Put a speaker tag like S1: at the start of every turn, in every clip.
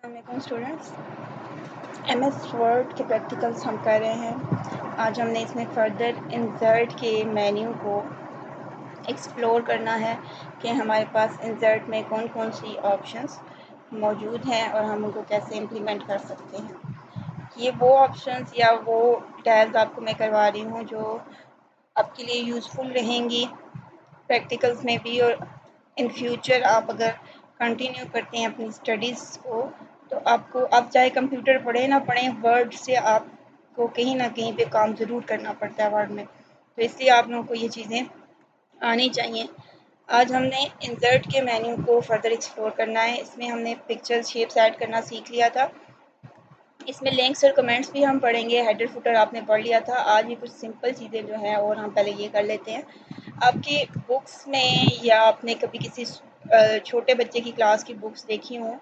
S1: अस्सलाम students, MS word के practicals हम कर रहे हैं। आज हमने इसमें फर्दर इंसर्ट के मेन्यू को एक्सप्लोर करना है कि हमारे पास इंसर्ट में कौन कौन सी ऑप्शंस मौजूद हैं और हम उनको कैसे इम्प्लीमेंट कर सकते हैं। ये वो ऑप्शंस या वो टैब्स आपको मैं करवा रही हूँ जो आपके लिए यूज़फुल रहेंगी प्रैक्टिकल्स में भी, और इन फ्यूचर आप अगर कंटिन्यू करते हैं अपनी स्टडीज़ को तो आपको, आप चाहे कंप्यूटर पढ़ें ना पढ़ें, वर्ड से आपको कहीं ना कहीं पे काम ज़रूर करना पड़ता है वर्ड में। तो इसलिए आप लोगों को ये चीज़ें आनी चाहिए। आज हमने इंसर्ट के मेन्यू को फर्दर एक्सप्लोर करना है। इसमें हमने पिक्चर शेप्स ऐड करना सीख लिया था। इसमें लिंक्स और कमेंट्स भी हम पढ़ेंगे। हेडर फुटर आपने पढ़ लिया था। आज ये कुछ सिंपल चीज़ें जो हैं और हम पहले ये कर लेते हैं। आपकी बुक्स में या आपने कभी किसी छोटे बच्चे की क्लास की बुक्स देखी हों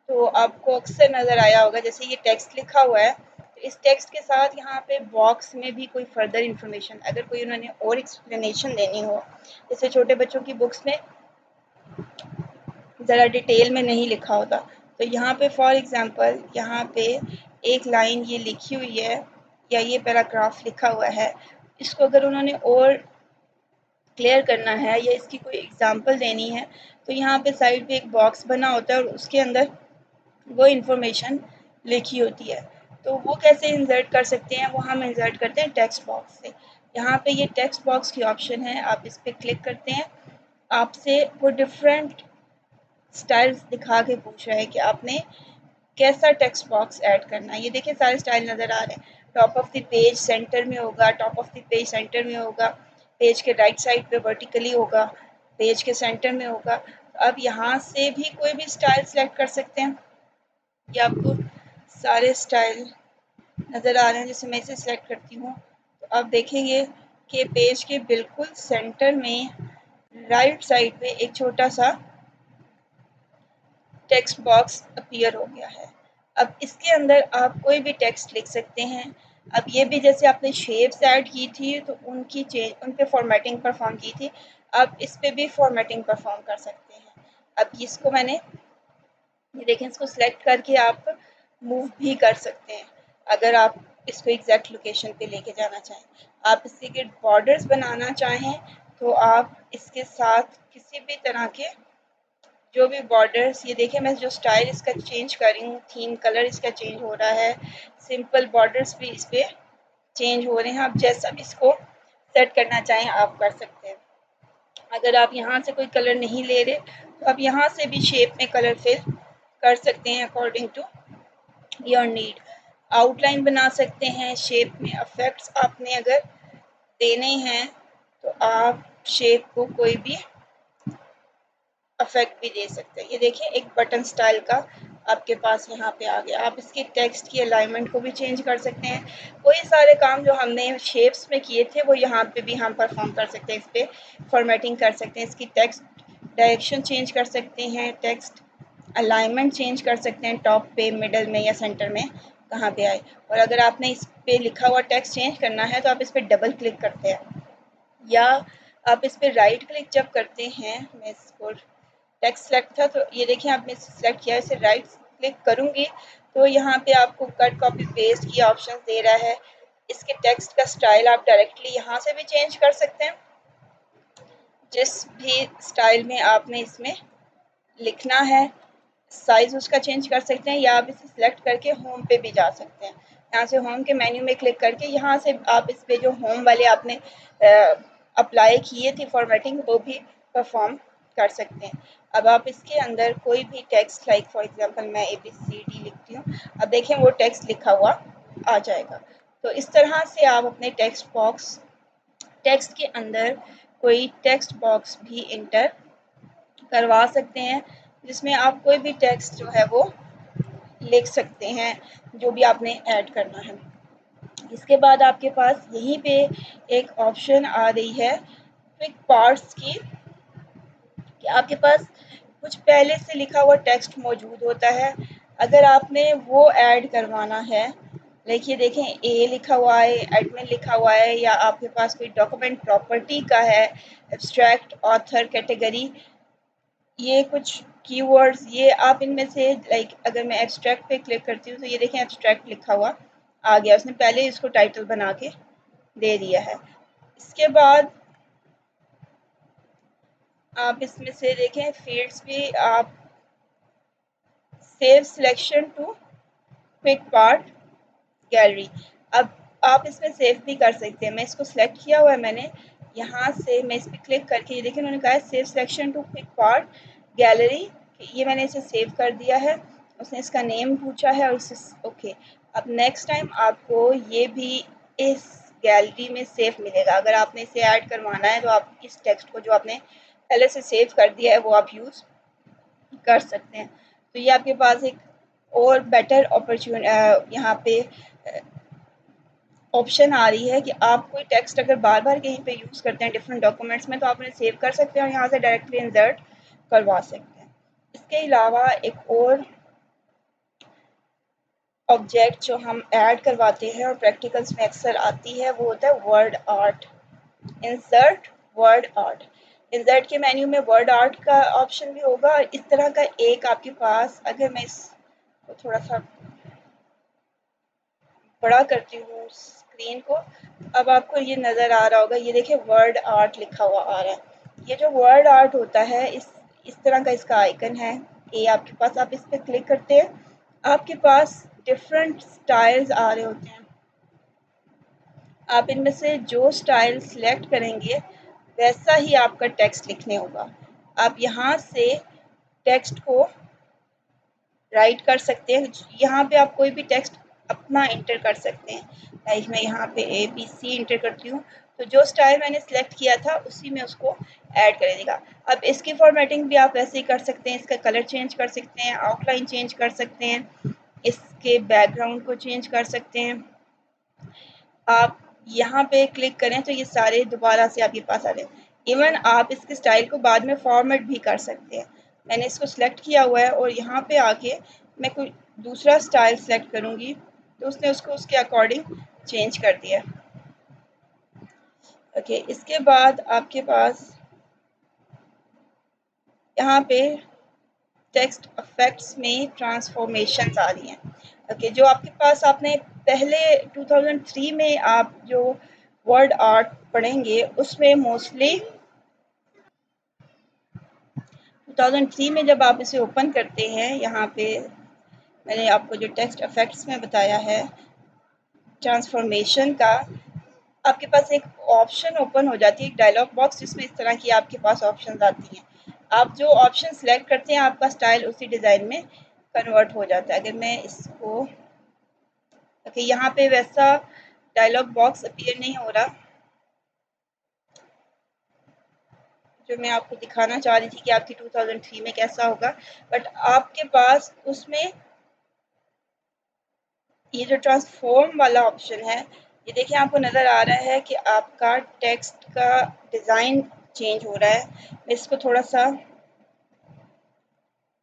S1: तो आपको अक्सर नज़र आया होगा, जैसे ये टेक्स्ट लिखा हुआ है तो इस टेक्स्ट के साथ यहाँ पे बॉक्स में भी कोई फर्दर इंफॉर्मेशन, अगर कोई उन्होंने और एक्सप्लेनेशन देनी हो, जैसे छोटे बच्चों की बुक्स में ज़रा डिटेल में नहीं लिखा होता, तो यहाँ पे फॉर एग्ज़ाम्पल यहाँ पे एक लाइन ये लिखी हुई है या ये पैराग्राफ लिखा हुआ है, इसको अगर उन्होंने और क्लियर करना है या इसकी कोई एग्जांपल देनी है तो यहाँ पे साइड पे एक बॉक्स बना होता है और उसके अंदर वो इन्फॉर्मेशन लिखी होती है। तो वो कैसे इंसर्ट कर सकते हैं, वो हम इंसर्ट करते हैं टेक्स्ट बॉक्स से। यहाँ पे ये टेक्स्ट बॉक्स की ऑप्शन है, आप इस पर क्लिक करते हैं। आपसे वो डिफरेंट स्टाइल्स दिखा के पूछ रहा है कि आपने कैसा टेक्स्ट बॉक्स ऐड करना है। ये देखिए सारे स्टाइल नज़र आ रहे हैं। Top of the page centre में होगा, top of the page centre में होगा, पेज के राइट साइड पे वर्टिकली होगा, पेज के सेंटर में होगा। तो अब यहाँ से भी कोई भी स्टाइल सेलेक्ट कर सकते हैं। ये आपको सारे स्टाइल नज़र आ रहे हैं। जैसे मैं इसे सेलेक्ट करती हूँ तो आप देखेंगे कि पेज के बिल्कुल सेंटर में राइट साइड पे एक छोटा सा टेक्स्ट बॉक्स अपीयर हो गया है। अब इसके अंदर आप कोई भी टेक्स्ट लिख सकते हैं। अब ये भी जैसे आपने शेप्स ऐड की थी तो उनकी उन पे फॉर्मेटिंग परफॉर्म की थी, अब इस पे भी फॉर्मेटिंग परफॉर्म कर सकते हैं। अब इसको मैंने, ये देखें, इसको सिलेक्ट करके आप मूव भी कर सकते हैं अगर आप इसको एग्जैक्ट लोकेशन पे लेके जाना चाहें। आप इसके के बॉर्डर्स बनाना चाहें तो आप इसके साथ किसी भी तरह के जो भी बॉर्डर्स, ये देखिए मैं जो स्टाइल इसका चेंज कर रही हूँ, थीम कलर इसका चेंज हो रहा है, सिंपल बॉर्डर्स भी इस पर चेंज हो रहे हैं। आप जैसा भी इसको सेट करना चाहें आप कर सकते हैं। अगर आप यहाँ से कोई कलर नहीं ले रहे तो आप यहाँ से भी शेप में कलर फिल कर सकते हैं according to your need. Outline बना सकते हैं शेप में। इफेक्ट्स आपने अगर देने हैं तो आप शेप को कोई भी इफेक्ट भी दे सकते हैं। ये देखिए एक बटन स्टाइल का आपके पास यहाँ पे आ गया। आप इसकी टेक्स्ट की अलाइनमेंट को भी चेंज कर सकते हैं। वही सारे काम जो हमने शेप्स में किए थे वो यहाँ पे भी हम परफॉर्म कर सकते हैं। इस पर फॉर्मेटिंग कर सकते हैं, इसकी टेक्स्ट डायरेक्शन चेंज कर सकते हैं, टेक्स्ट अलाइनमेंट चेंज कर सकते हैं, टॉप पे, मिडल में या सेंटर में कहाँ पे आए। और अगर आपने इस पे लिखा हुआ टेक्स्ट चेंज करना है तो आप इस पर डबल क्लिक करते हैं या आप इस पर राइट क्लिक जब करते हैं। मैं इसको टेक्स्ट सेलेक्ट था तो ये देखिए आपने सेलेक्ट किया, इसे राइट क्लिक करूंगी तो यहाँ पे आपको कट कॉपी पेस्ट की ऑप्शन दे रहा है। इसके टेक्स्ट का स्टाइल आप डायरेक्टली यहाँ से भी चेंज कर सकते हैं, जिस भी स्टाइल में आपने इसमें लिखना है साइज उसका चेंज कर सकते हैं, या आप इसे सिलेक्ट करके होम पे भी जा सकते हैं। यहाँ से होम के मेन्यू में क्लिक करके यहाँ से आप इस पे जो होम वाले आपने अप्लाई किए थे फॉर्मेटिंग वो भी परफॉर्म कर सकते हैं। अब आप इसके अंदर कोई भी टेक्स्ट, लाइक फॉर एग्जांपल मैं ABCD लिखती हूँ, अब देखें वो टेक्स्ट लिखा हुआ आ जाएगा। तो इस तरह से आप अपने टेक्स्ट के अंदर कोई टेक्स्ट बॉक्स भी इंटर करवा सकते हैं जिसमें आप कोई भी टेक्स्ट जो है वो लिख सकते हैं जो भी आपने ऐड करना है। इसके बाद आपके पास यहीं पे एक ऑप्शन आ रही है क्विक पार्ट्स की, कि आपके पास कुछ पहले से लिखा हुआ टेक्स्ट मौजूद होता है, अगर आपने वो ऐड करवाना है, देखिए देखें ए लिखा हुआ है, एडमिन लिखा हुआ है, या आपके पास कोई डॉक्यूमेंट प्रॉपर्टी का है, एब्स्ट्रैक्ट, ऑथर, कैटेगरी, ये कुछ कीवर्ड्स, ये आप इनमें से अगर मैं एब्स्ट्रैक्ट पे क्लिक करती हूँ तो ये देखें एब्स्ट्रैक्ट लिखा हुआ आ गया, उसने पहले इसको टाइटल बना के दे दिया है। इसके बाद आप इसमें से देखें फील्ड्स भी, आप save selection to quick part gallery, अब आप इसमें सेव भी कर सकते हैं। मैं इसको सिलेक्ट किया हुआ है मैंने, यहाँ से मैं इस पर क्लिक करके ये देखिए उन्होंने कहा है save selection to quick part gallery, ये मैंने इसे सेव कर दिया है। उसने इसका नेम पूछा है और इसे ओके। अब नेक्स्ट टाइम आपको ये भी इस गैलरी में सेव मिलेगा। अगर आपने इसे ऐड करवाना है तो आप इस टेक्स्ट को जो आपने पहले से सेव कर दिया है वो आप यूज़ कर सकते हैं। तो ये आपके पास एक और बेटर अपॉर्चुनिटी यहाँ पे ऑप्शन आ रही है कि आप कोई टेक्स्ट अगर बार बार कहीं पे यूज़ करते हैं डिफरेंट डॉक्यूमेंट्स में तो आप उन्हें सेव कर सकते हैं और यहाँ से डायरेक्टली इंसर्ट करवा सकते हैं। इसके अलावा एक और ऑब्जेक्ट जो हम ऐड करवाते हैं और प्रैक्टिकल्स में अक्सर आती है वो होता है word art. Insert word art, insert के मेन्यू में वर्ड आर्ट का ऑप्शन भी होगा। इस तरह का एक आपके पास, अगर मैं इसको थोड़ा सा बड़ा करती हूँ स्क्रीन को, अब आपको ये नज़र आ रहा होगा, ये देखिए वर्ड आर्ट लिखा हुआ आ रहा है। ये जो वर्ड आर्ट होता है इस तरह का इसका आइकन है, ये आपके पास, आप इस पर क्लिक करते हैं, आपके पास डिफरेंट स्टाइल्स आ रहे होते हैं। आप इनमें से जो स्टाइल सिलेक्ट करेंगे वैसा ही आपका टेक्स्ट लिखने होगा। आप यहाँ से टेक्स्ट को राइट कर सकते हैं, यहाँ पे आप कोई भी टेक्स्ट अपना इंटर कर सकते हैं। मैं यहाँ पे ABC इंटर करती हूँ तो जो स्टाइल मैंने सेलेक्ट किया था उसी में उसको ऐड कर देगा। अब इसकी फॉर्मेटिंग भी आप वैसे ही कर सकते हैं, इसका कलर चेंज कर सकते हैं, आउटलाइन चेंज कर सकते हैं, इसके बैकग्राउंड को चेंज कर सकते हैं। आप यहाँ पे क्लिक करें तो ये सारे दोबारा से आपके पास आ रहे हैं। इवन आप इसके स्टाइल को बाद में फॉर्मेट भी कर सकते हैं। मैंने इसको सिलेक्ट किया हुआ है और यहाँ पे आके मैं कोई दूसरा स्टाइल सेलेक्ट करूँगी तो उसने उसको उसके अकॉर्डिंग चेंज कर दिया। ओके, इसके बाद आपके पास यहाँ पे टेक्स्ट इफेक्ट्स में ट्रांसफॉर्मेशंस आ रही हैं। ओके, जो आपके पास आपने पहले 2003 में आप जो वर्ड आर्ट पढ़ेंगे उसमें मोस्टली 2003 में जब आप इसे ओपन करते हैं, यहाँ पे मैंने आपको जो टेक्स्ट इफेक्ट्स में बताया है ट्रांसफॉर्मेशन का, आपके पास एक ऑप्शन ओपन हो जाती है, एक डायलॉग बॉक्स जिसमें इस तरह की आपके पास ऑप्शंस आती हैं। आप जो ऑप्शन सेलेक्ट करते हैं आपका स्टाइल उसी डिज़ाइन में कन्वर्ट हो जाता है। अगर मैं इसको ओके, यहाँ पे वैसा डायलॉग बॉक्स अपीयर नहीं हो रहा जो मैं आपको दिखाना चाह रही थी कि आपकी 2003 में कैसा होगा, बट आपके पास उसमें ये जो ट्रांसफॉर्म वाला ऑप्शन है, ये देखिए आपको नज़र आ रहा है कि आपका टेक्स्ट का डिज़ाइन चेंज हो रहा है। मैं इसको थोड़ा सा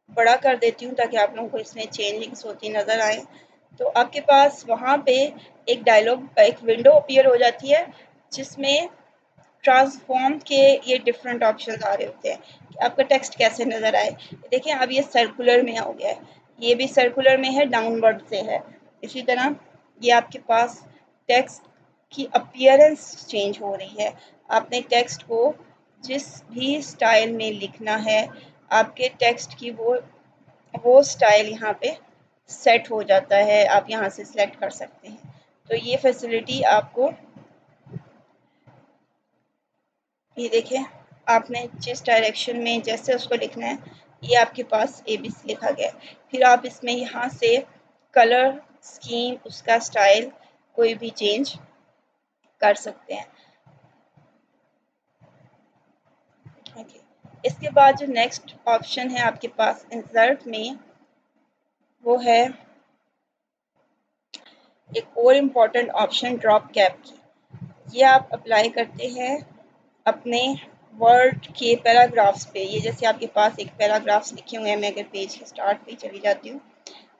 S1: बड़ा कर देती हूँ ताकि आप लोगों को इसमें चेंजिंग्स होती नज़र आए। तो आपके पास वहाँ पे एक विंडो अपीयर हो जाती है जिसमें ट्रांसफॉर्म के ये डिफरेंट ऑप्शंस आ रहे होते हैं कि आपका टेक्स्ट कैसे नज़र आए। देखिए अब ये सर्कुलर में हो गया है, ये भी सर्कुलर में है, डाउनवर्ड से है। इसी तरह ये आपके पास टेक्स्ट की अपीयरेंस चेंज हो रही है। आपने टेक्स्ट को जिस भी स्टाइल में लिखना है आपके टेक्स्ट की वो स्टाइल यहाँ पे सेट हो जाता है, आप यहाँ से सिलेक्ट कर सकते हैं। तो ये फैसिलिटी आपको, ये देखें आपने जिस डायरेक्शन में जैसे उसको लिखना है ये आपके पास ABC लिखा गया है। फिर आप इसमें यहाँ से कलर स्कीम, उसका स्टाइल कोई भी चेंज कर सकते हैं। ओके, इसके बाद जो नेक्स्ट ऑप्शन है आपके पास इंसर्ट में, वो है एक और इम्पॉर्टेंट ऑप्शन ड्रॉप कैप की। ये आप अप्लाई करते हैं अपने वर्ड के पैराग्राफ्स पे। ये जैसे आपके पास एक पैराग्राफ्स लिखे हुए हैं, मैं अगर पेज के स्टार्ट पे चली जाती हूँ,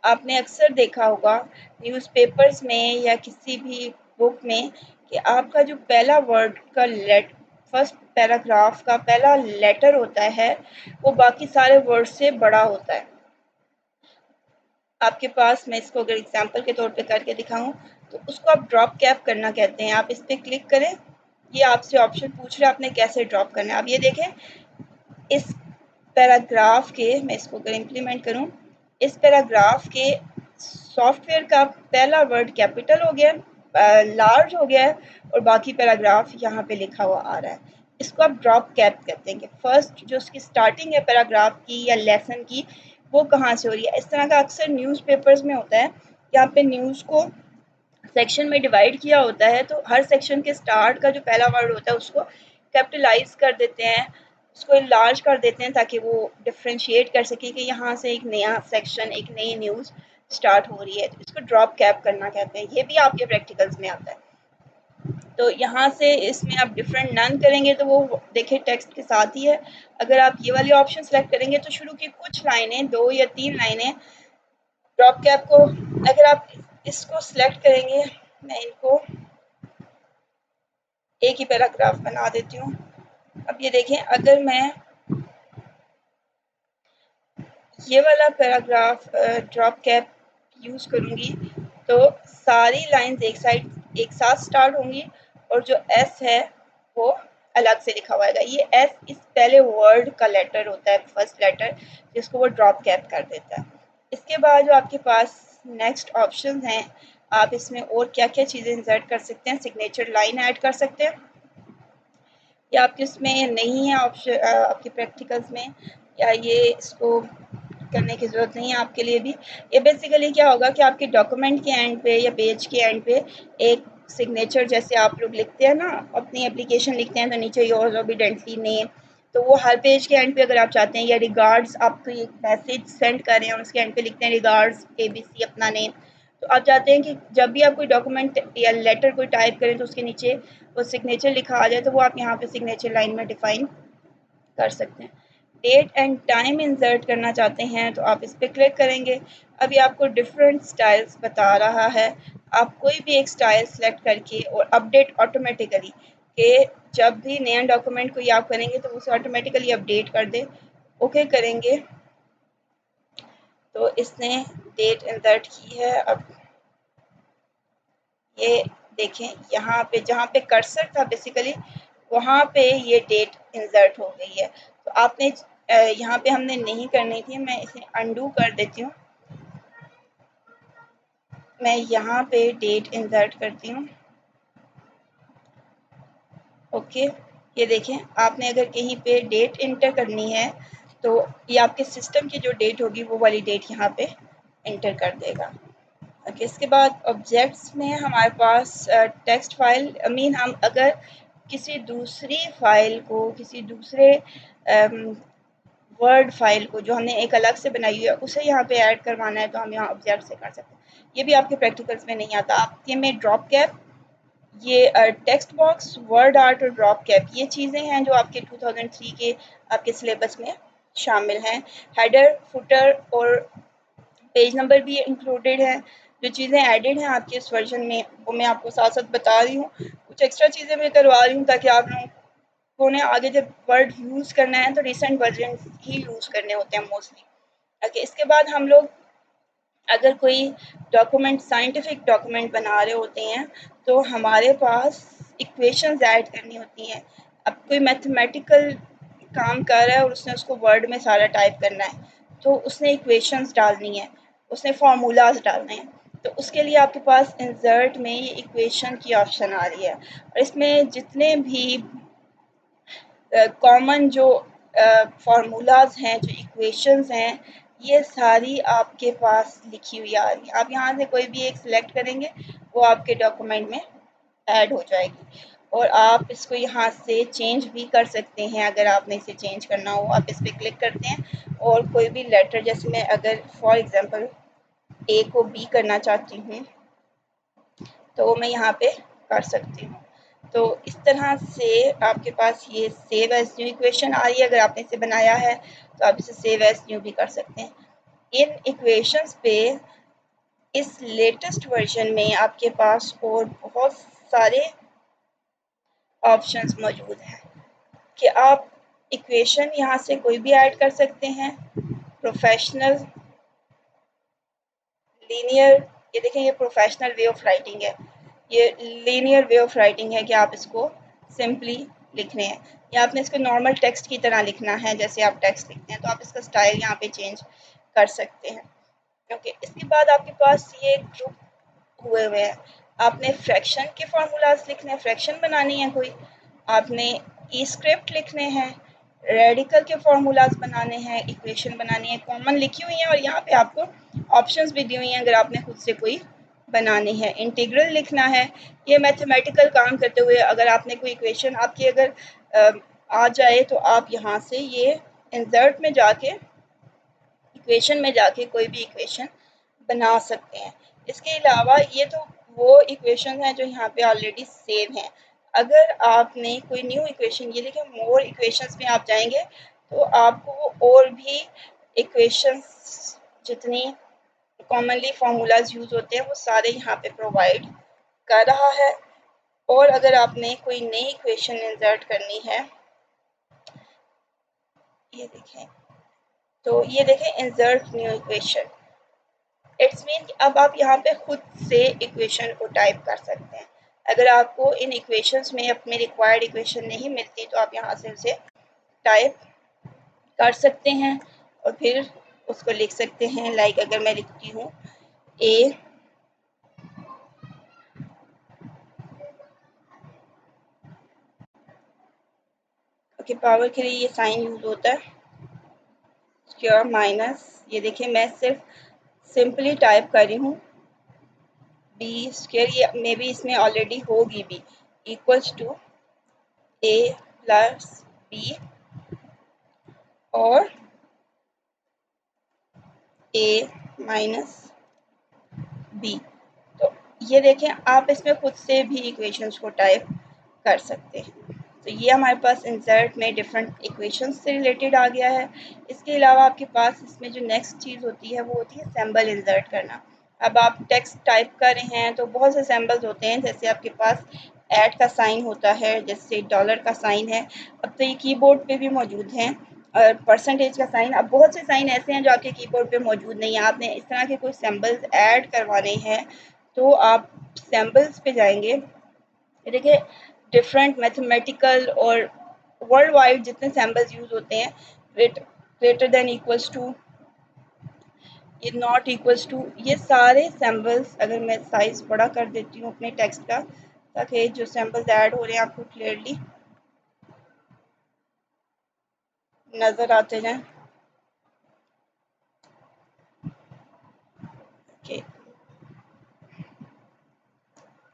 S1: आपने अक्सर देखा होगा न्यूज़पेपर्स में या किसी भी बुक में कि आपका जो पहला वर्ड का फर्स्ट पैराग्राफ का पहला लेटर होता है वो बाकी सारे वर्ड से बड़ा होता है। आपके पास, मैं इसको अगर एग्जांपल के तौर पे करके दिखाऊं तो उसको आप ड्रॉप कैप करना कहते हैं। आप इस पर क्लिक करें, ये आपसे ऑप्शन पूछ रहा है आपने कैसे ड्रॉप करना है। अब ये देखें, इस पैराग्राफ के, मैं इसको अगर इम्प्लीमेंट करूं, इस पैराग्राफ के सॉफ्टवेयर का पहला वर्ड कैपिटल हो गया, लार्ज हो गया है, और बाकी पैराग्राफ यहाँ पे लिखा हुआ आ रहा है। इसको आप ड्रॉप कैप कहते हैं कि फर्स्ट जो उसकी स्टार्टिंग है पैराग्राफ की या लेसन की, वो कहाँ से हो रही है। इस तरह का अक्सर न्यूज़पेपर्स में होता है, यहाँ पे न्यूज़ को सेक्शन में डिवाइड किया होता है, तो हर सेक्शन के स्टार्ट का जो पहला वर्ड होता है उसको कैपिटलाइज कर देते हैं, उसको लार्ज कर देते हैं, ताकि वो डिफ्रेंशिएट कर सके कि यहाँ से एक नया सेक्शन, एक नई न्यूज़ स्टार्ट हो रही है। तो इसको ड्रॉप कैप करना कहते हैं। ये भी आपके प्रैक्टिकल्स में आता है। तो यहाँ से इसमें आप डिफरेंट नन करेंगे तो वो देखिए टेक्स्ट के साथ ही है। अगर आप ये वाली ऑप्शन सेलेक्ट करेंगे तो शुरू की कुछ लाइनें, 2 या 3 लाइनें ड्रॉप कैप को, अगर आप इसको सिलेक्ट करेंगे, मैं इनको एक ही पैराग्राफ बना देती हूँ। अब ये देखें, अगर मैं ये वाला पैराग्राफ ड्रॉप कैप यूज़ करूँगी तो सारी लाइंस एक साथ स्टार्ट होंगी, और जो एस है वो अलग से लिखा हुआ है। ये एस इस पहले वर्ड का लेटर होता है, फर्स्ट लेटर, जिसको वो ड्रॉप कैप कर देता है। इसके बाद जो आपके पास नेक्स्ट ऑप्शन हैं, आप इसमें और क्या क्या चीज़ें इंसर्ट कर सकते हैं। सिग्नेचर लाइन ऐड कर सकते हैं, या आपके उसमें नहीं है ऑप्शन, आपके प्रैक्टिकल्स में, या ये इसको करने की ज़रूरत नहीं है आपके लिए भी। ये बेसिकली क्या होगा कि आपके डॉक्यूमेंट के एंड पे या पेज के एंड पे एक सिग्नेचर, जैसे आप लोग लिखते हैं ना, अपनी एप्लीकेशन लिखते हैं तो नीचे योर्स ओबीडेंटली नेम, तो वो हर पेज के एंड पे अगर आप चाहते हैं, या रिगार्ड्स, आपको एक मैसेज सेंड कर रहे हैं और उसके एंड पे लिखते हैं रिगार्ड्स ABC अपना नेम, तो आप चाहते हैं कि जब भी आप कोई डॉक्यूमेंट या लेटर कोई टाइप करें तो उसके नीचे वो सिग्नेचर लिखा आ जाए, तो वो आप यहाँ पे सिग्नेचर लाइन में डिफाइन कर सकते हैं। डेट एंड टाइम इंसर्ट करना चाहते हैं तो आप इस पर क्लिक करेंगे। अभी आपको डिफरेंट स्टाइल्स बता रहा है, आप कोई भी एक स्टाइल सेलेक्ट करके और अपडेट ऑटोमेटिकली, कि जब भी नया डॉक्यूमेंट कोई आप करेंगे तो उसे ऑटोमेटिकली अपडेट कर दे। ओके करेंगे तो इसने डेट इंसर्ट की है। अब ये देखें, यहाँ पे जहाँ पे कर्सर था बेसिकली, वहाँ पे ये डेट इंसर्ट हो गई है। तो आपने यहाँ पे हमने नहीं करनी थी, मैं इसे अंडू कर देती हूँ। मैं यहाँ पे डेट इंसर्ट करती हूँ। ओके, ये देखें, आपने अगर कहीं पे डेट इंटर करनी है तो ये आपके सिस्टम की जो डेट होगी वो वाली डेट यहाँ पे इंटर कर देगा। ओके, इसके बाद ऑब्जेक्ट्स में हमारे पास टेक्स्ट फाइल, मीन हम अगर किसी दूसरी फाइल को, किसी दूसरे वर्ड फाइल को जो हमने एक अलग से बनाई हुई है उसे यहाँ पे ऐड करवाना है तो हम यहाँ ऑब्जेक्ट से कर सकते हैं। ये भी आपके प्रैक्टिकल्स में नहीं आता। आपके में ड्रॉप कैप, ये टेक्स्ट बॉक्स, वर्ड आर्ट और ड्रॉप कैप, ये चीज़ें हैं जो आपके 2003 के आपके सिलेबस में शामिल हैं। हेडर, फुटर और पेज नंबर भी इंक्लूडेड है। जो चीज़ें एडेड हैं आपके इस वर्जन में वो मैं आपको साथ साथ बता रही हूँ। कुछ एक्स्ट्रा चीज़ें मैं करवा रही हूँ ताकि आप लोगों ने आगे जब वर्ड यूज़ करना है तो रिसेंट वर्जन ही यूज़ करने होते हैं मोस्टली। ओके, इसके बाद हम लोग अगर कोई डॉक्यूमेंट, साइंटिफिक डॉक्यूमेंट बना रहे होते हैं तो हमारे पास इक्वेशंस ऐड करनी होती हैं। अब कोई मैथमेटिकल काम कर रहा है और उसने उसको वर्ड में सारा टाइप करना है, तो उसने इक्वेशंस डालनी है, उसने फार्मूलाज डालने हैं, तो उसके लिए आपके पास इंसर्ट में ये इक्वेशन की ऑप्शन आ रही है, और इसमें जितने भी कॉमन जो फार्मूलाज हैं, जो इक्वेशंस हैं, ये सारी आपके पास लिखी हुई आ रही है। आप यहाँ से कोई भी एक सिलेक्ट करेंगे वो आपके डॉक्यूमेंट में ऐड हो जाएगी, और आप इसको यहाँ से चेंज भी कर सकते हैं। अगर आपने इसे चेंज करना हो आप इस पर क्लिक करते हैं, और कोई भी लेटर, जैसे मैं अगर फॉर एग्जांपल ए को बी करना चाहती हूँ तो वो मैं यहाँ पे कर सकती हूँ। तो इस तरह से आपके पास ये सेव एज न्यू इक्वेशन आ रही है। अगर आपने इसे बनाया है तो आप इसे सेव एज न्यू भी कर सकते हैं। इन इक्वेशंस पे इस लेटेस्ट वर्जन में आपके पास और बहुत सारे ऑप्शंस मौजूद हैं। कि आप इक्वेशन यहाँ से कोई भी ऐड कर सकते हैं। प्रोफेशनल, लीनियर, ये देखें ये प्रोफेशनल वे ऑफ राइटिंग है, ये लीनियर वे ऑफ राइटिंग है कि आप इसको सिंपली लिख रहे हैं, या आपने इसको नॉर्मल टेक्स्ट की तरह लिखना है जैसे आप टेक्स्ट लिखते हैं, तो आप इसका स्टाइल यहाँ पे चेंज कर सकते हैं। ओके, इसके बाद आपके पास ये ग्रुप हुए हुए हैं। आपने फ्रैक्शन के फार्मूलाज लिखने हैं, फ्रैक्शन बनानी है कोई, आपने ई स्क्रिप्ट लिखने हैं, रेडिकल के फार्मूलाज बनाने हैं, इक्वेशन बनानी है, कॉमन लिखी हुई है और यहाँ पे आपको ऑप्शंस भी दी हुई हैं अगर आपने खुद से कोई बनानी है। इंटीग्रल लिखना है, ये मैथमेटिकल काम करते हुए अगर आपने कोई इक्वेशन आपकी अगर आ जाए तो आप यहाँ से ये इंसर्ट में जाके इक्वेशन में जाके कोई भी इक्वेशन बना सकते हैं। इसके अलावा ये तो वो इक्वेशन हैं जो यहाँ पे ऑलरेडी सेव हैं। अगर आपने कोई न्यू इक्वेशन, ये देखिए मोर इक्वेशंस में आप जाएंगे तो आपको वो और भी इक्वेशंस जितनी कॉमनली फार्मूलाज यूज होते हैं वो सारे यहाँ पे प्रोवाइड कर रहा है। और अगर आपने कोई नई इक्वेशन इंसर्ट करनी है, ये देखें, तो ये देखें insert new equation, it's mean कि अब आप यहाँ पे खुद से इक्वेशन को टाइप कर सकते हैं। अगर आपको इन इक्वेशंस में अपने रिक्वायर्ड इक्वेशन नहीं मिलती तो आप यहाँ से उसे टाइप कर सकते हैं और फिर उसको लिख सकते हैं। लाइक अगर मैं लिखती हूँ ए के पावर के लिए ये साइन यूज होता है स्क्वायर माइनस, ये देखिए मैं सिर्फ सिंपली टाइप कर रही हूँ बी स्क्वायर, ये मे बी इसमें ऑलरेडी होगी B, equals to A plus B और ए माइनस बी। तो ये देखें आप इसमें खुद से भी इक्वेशंस को टाइप कर सकते हैं। तो ये हमारे पास इंसर्ट में डिफरेंट इक्वेशंस से रिलेटेड आ गया है। इसके अलावा आपके पास इसमें जो नेक्स्ट चीज़ होती है वो होती है सिंबल इंसर्ट करना। अब आप टेक्स्ट टाइप कर रहे हैं तो बहुत से सिंबल्स होते हैं, जैसे आपके पास ऐट का साइन होता है, जैसे डॉलर का साइन है, अब तो ये कीबोर्ड पे भी मौजूद हैं, और परसेंटेज का साइन। अब बहुत से साइन ऐसे हैं जो आपके कीबोर्ड पे मौजूद नहीं है। आपने इस तरह के कोई सिंबल्स ऐड करवाने हैं तो आप सिंबल्स पे जाएंगे, देखिए डिफरेंट मैथमेटिकल और वर्ल्ड वाइड जितने सिंबल्स यूज होते हैं, ग्रेटर देन, इक्वल्स टू, ये नॉट इक्वल्स टू, ये सारे सिंबल्स, अगर मैं साइज बड़ा कर देती हूँ अपने टेक्स्ट का ताकि जो सिंबल्स ऐड हो रहे हैं आपको क्लियरली नज़र आते जाएं। ओके,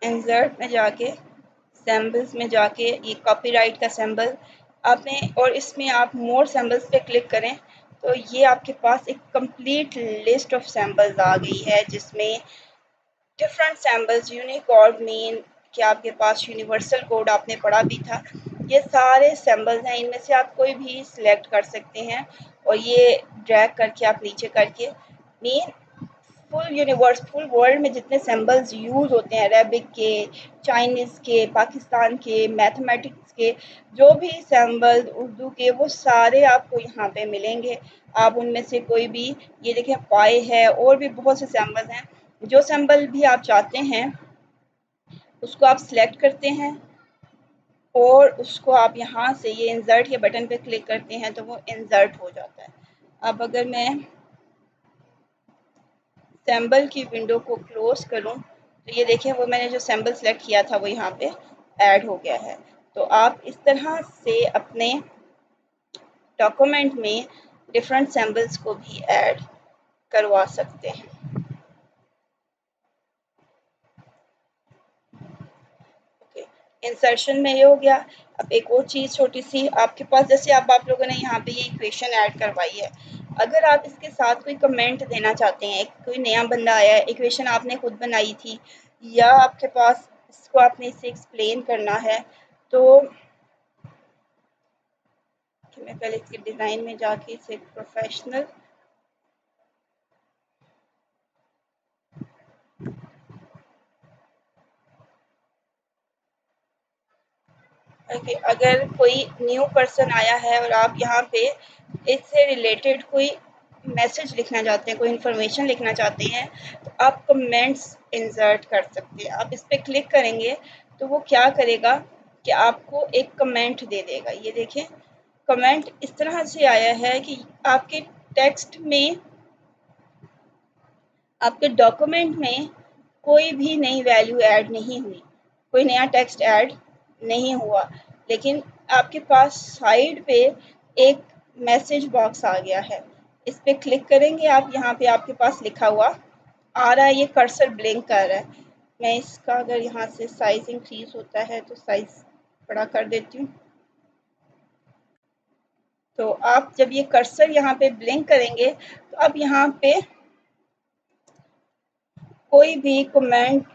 S1: इंसर्ट में जाके सिंबल्स में जाके ये कॉपीराइट का सिंबल आपने, और इसमें आप मोर सिंबल्स पे क्लिक करें तो ये आपके पास एक कंप्लीट लिस्ट ऑफ सिंबल्स आ गई है जिसमें डिफरेंट सिंबल्स, यूनिकोड मीन कि आपके पास यूनिवर्सल कोड आपने पढ़ा भी था, ये सारे सिंबल्स हैं। इनमें से आप कोई भी सिलेक्ट कर सकते हैं और ये ड्रैग करके आप नीचे करके mean full universe, full world में जितने सिंबल्स यूज़ होते हैं, अरेबिक के, चाइनीज़ के, पाकिस्तान के, मैथमेटिक्स के, जो भी सिंबल्स उर्दू के, वो सारे आपको यहाँ पे मिलेंगे। आप उनमें से कोई भी, ये देखें पाए है, और भी बहुत से सिंबल्स हैं, जो सिंबल भी आप चाहते हैं उसको आप सिलेक्ट करते हैं और उसको आप यहाँ से ये इंसर्ट के बटन पे क्लिक करते हैं तो वो इंसर्ट हो जाता है। अब अगर मैं सिंबल की विंडो को क्लोज करूं तो ये देखें वो मैंने जो सिंबल सेलेक्ट किया था वो यहाँ पे ऐड हो गया है। तो आप इस तरह से अपने डॉक्यूमेंट में डिफरेंट सिंबल्स को भी ऐड करवा सकते हैं। ओके, इंसर्शन में ये हो गया। अब एक और चीज़ छोटी सी आपके पास, जैसे अब आप लोगों ने यहाँ पे ये इक्वेशन ऐड करवाई है, अगर आप इसके साथ कोई कमेंट देना चाहते हैं, कोई नया बंदा आया है, इक्वेशन आपने खुद बनाई थी या आपके पास इसको आपने इसे एक्सप्लेन करना है, तो कि मैं पहले इसके डिज़ाइन में जाके इसे प्रोफेशनल, अगर कोई न्यू पर्सन आया है और आप यहाँ पे इससे रिलेटेड कोई मैसेज लिखना चाहते हैं, कोई इन्फॉर्मेशन लिखना चाहते हैं, तो आप कमेंट्स इंसर्ट कर सकते हैं। आप इस पर क्लिक करेंगे तो वो क्या करेगा कि आपको एक कमेंट दे देगा। ये देखें, कमेंट इस तरह से आया है कि आपके टेक्स्ट में, आपके डॉक्यूमेंट में कोई भी नई वैल्यू ऐड नहीं हुई, कोई नया टेक्स्ट ऐड नहीं हुआ, लेकिन आपके पास साइड पे एक मैसेज बॉक्स आ गया है। इस पे क्लिक करेंगे आप, यहाँ पे आपके पास लिखा हुआ आ रहा है, ये कर्सर ब्लिंक कर रहा है। मैं इसका अगर यहाँ से साइज इंक्रीज होता है तो साइज बड़ा कर देती हूँ। तो आप जब ये कर्सर यहाँ पे ब्लिंक करेंगे तो आप यहाँ पे कोई भी कमेंट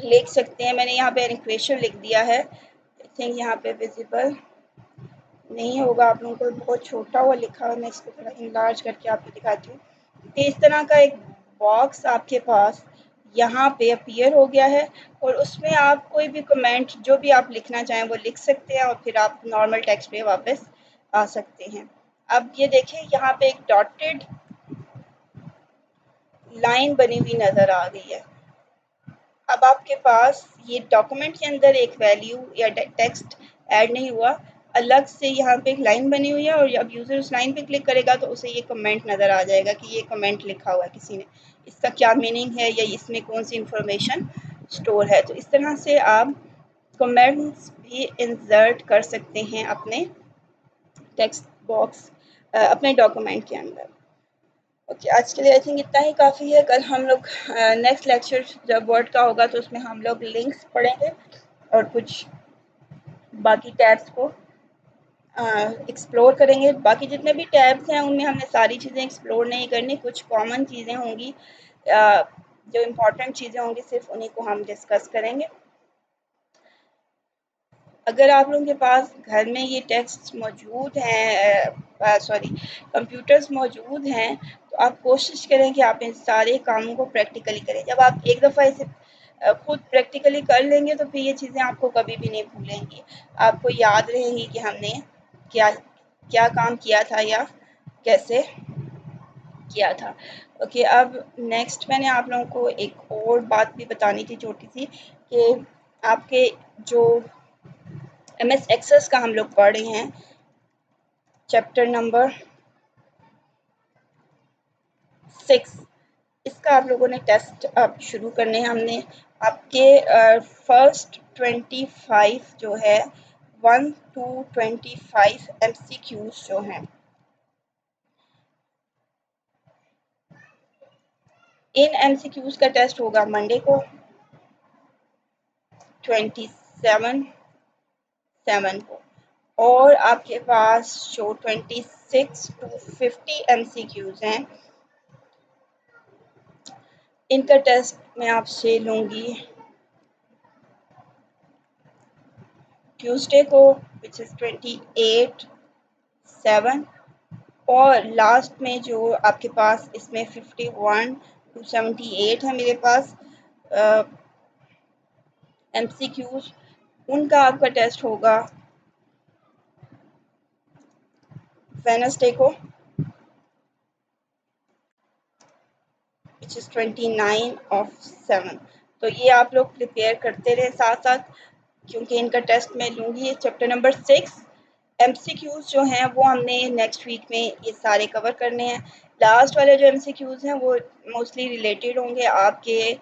S1: लिख सकते हैं। मैंने यहाँ पे इक्वेशन लिख दिया है। आई थिंक यहाँ पे विजिबल नहीं होगा आप लोगों को, बहुत छोटा हुआ लिखा है। मैं इसको थोड़ा इनलार्ज करके आपको दिखाती हूँ। तो इस तरह का एक बॉक्स आपके पास यहाँ पे अपीयर हो गया है और उसमें आप कोई भी कमेंट जो भी आप लिखना चाहें वो लिख सकते हैं और फिर आप नॉर्मल टेक्स्ट पे वापस आ सकते हैं। अब ये देखें, यहाँ पे एक डॉटेड लाइन बनी हुई नज़र आ गई है। अब आपके पास ये डॉक्यूमेंट के अंदर एक वैल्यू या टेक्स्ट ऐड नहीं हुआ, अलग से यहाँ पे एक लाइन बनी हुई है और अब यूज़र उस लाइन पे क्लिक करेगा तो उसे ये कमेंट नज़र आ जाएगा कि ये कमेंट लिखा हुआ है किसी ने, इसका क्या मीनिंग है या इसमें कौन सी इंफॉर्मेशन स्टोर है। तो इस तरह से आप कमेंट्स भी इंसर्ट कर सकते हैं अपने टेक्स्ट बॉक्स, अपने डॉक्यूमेंट के अंदर। ओके, आज के लिए आई थिंक इतना ही काफ़ी है। कल हम लोग नेक्स्ट लेक्चर जब वर्ड का होगा तो उसमें हम लोग लिंक्स पढ़ेंगे और कुछ बाकी टैब्स को एक्सप्लोर करेंगे। बाकी जितने भी टैब्स हैं उनमें हमने सारी चीज़ें एक्सप्लोर नहीं करनी, कुछ कॉमन चीज़ें होंगी, जो इम्पोर्टेंट चीज़ें होंगी सिर्फ उन्हीं को हम डिस्कस करेंगे। अगर आप लोगों के पास घर में ये टेक्स्ट मौजूद हैं, सॉरी कंप्यूटर्स मौजूद हैं, तो आप कोशिश करें कि आप इन सारे कामों को प्रैक्टिकली करें। जब आप एक दफ़ा इसे खुद प्रैक्टिकली कर लेंगे तो फिर ये चीज़ें आपको कभी भी नहीं भूलेंगी, आपको याद रहेंगी कि हमने क्या क्या काम किया था या कैसे किया था। ओके, अब नेक्स्ट मैंने आप लोगों को एक और बात भी बतानी थी छोटी सी, कि आपके जो MS एक्सेस का हम लोग पढ़ रहे हैं, चैप्टर नंबर 6, इसका आप लोगों ने टेस्ट अब शुरू करने हैं। हमने आपके फर्स्ट 25 जो है 1 to 25 MCQs जो हैं, इन MCQs का टेस्ट होगा मंडे को 27/7 को, और आपके पास जो 26 to 50 MCQs हैं इनका टेस्ट मैं आपसे लूँगी ट्यूसडे को, विच इज़ 28/7, और लास्ट में जो आपके पास इसमें 51 to 78 है मेरे पास MCQs, उनका आपका टेस्ट होगा वेडनेसडे को, विच इज़ 29/7। तो ये आप लोग प्रिपेयर करते रहे साथ साथ, क्योंकि इनका टेस्ट मैं लूँगी। चैप्टर नंबर 6 MCQs जो हैं वो हमने नेक्स्ट वीक में ये सारे कवर करने हैं। लास्ट वाले जो MCQs हैं वो मोस्टली रिलेटेड होंगे आपके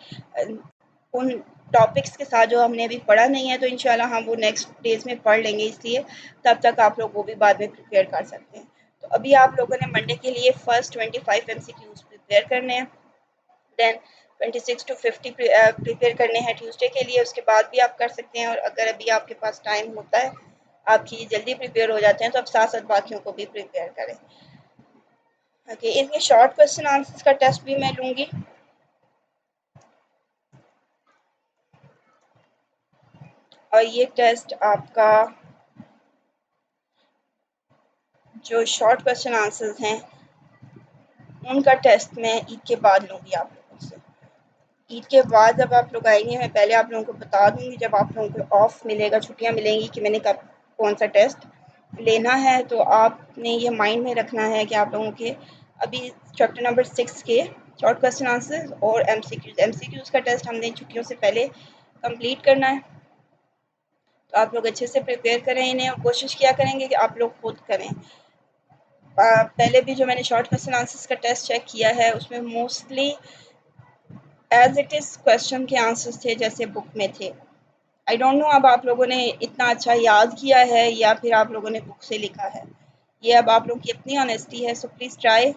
S1: उन टॉपिक्स के साथ जो हमने अभी पढ़ा नहीं है, तो इंशाल्लाह हम वो नेक्स्ट डेज में पढ़ लेंगे, इसलिए तब तक आप लोग वो भी बाद में प्रिपेयर कर सकते हैं। तो अभी आप लोगों ने मंडे के लिए फर्स्ट 25 MCQs प्रिपेयर करने हैं, देन 26 to 50 प्रिपेयर करने हैं ट्यूसडे के लिए, उसके बाद भी आप कर सकते हैं। और अगर अभी आपके पास टाइम होता है, आपकी जल्दी प्रिपेयर हो जाते हैं, तो आप साथ साथ बाकियों को भी प्रिपेयर करें। ओके, इनके शॉर्ट क्वेश्चन आंसर्स का टेस्ट भी मैं लूँगी, और ये टेस्ट आपका जो शॉर्ट क्वेश्चन आंसर्स हैं उनका टेस्ट मैं ईद के बाद लूँगी आप लोगों से। ईद के बाद जब आप लोग आएंगे, मैं पहले आप लोगों को बता दूंगी जब आप लोगों को ऑफ मिलेगा, छुट्टियां मिलेंगी, कि मैंने कब कौन सा टेस्ट लेना है। तो आपने ये माइंड में रखना है कि आप लोगों के अभी चैप्टर नंबर 6 के शॉर्ट क्वेश्चन आंसर और एमसीक्यूज़ का टेस्ट हमने छुट्टियों से पहले कंप्लीट करना है। तो आप लोग अच्छे से प्रिपेयर करें इन्हें, और कोशिश किया करेंगे कि आप लोग खुद करें। पहले भी जो मैंने शॉर्ट क्वेश्चन आंसर्स का टेस्ट चेक किया है, उसमें mostly as it is question के आंसर्स थे जैसे बुक में थे। आई डोंट नो अब आप लोगों ने इतना अच्छा याद किया है या फिर आप लोगों ने बुक से लिखा है, ये अब आप लोगों की अपनी ऑनेस्टी है। सो प्लीज़ ट्राई,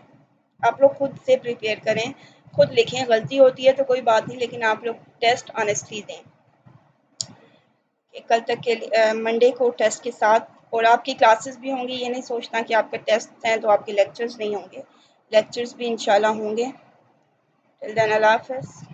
S1: आप लोग खुद से प्रिपेयर करें, खुद लिखें। गलती होती है तो कोई बात नहीं, लेकिन आप लोग टेस्ट ऑनेस्टली दें। कल तक के मंडे को टेस्ट के साथ, और आपकी क्लासेस भी होंगी, ये नहीं सोचना कि आपके टेस्ट हैं तो आपके लेक्चर्स नहीं होंगे, लेक्चर्स भी इंशाल्लाह होंगे। टिल देन अल्लाह हाफ़िज़।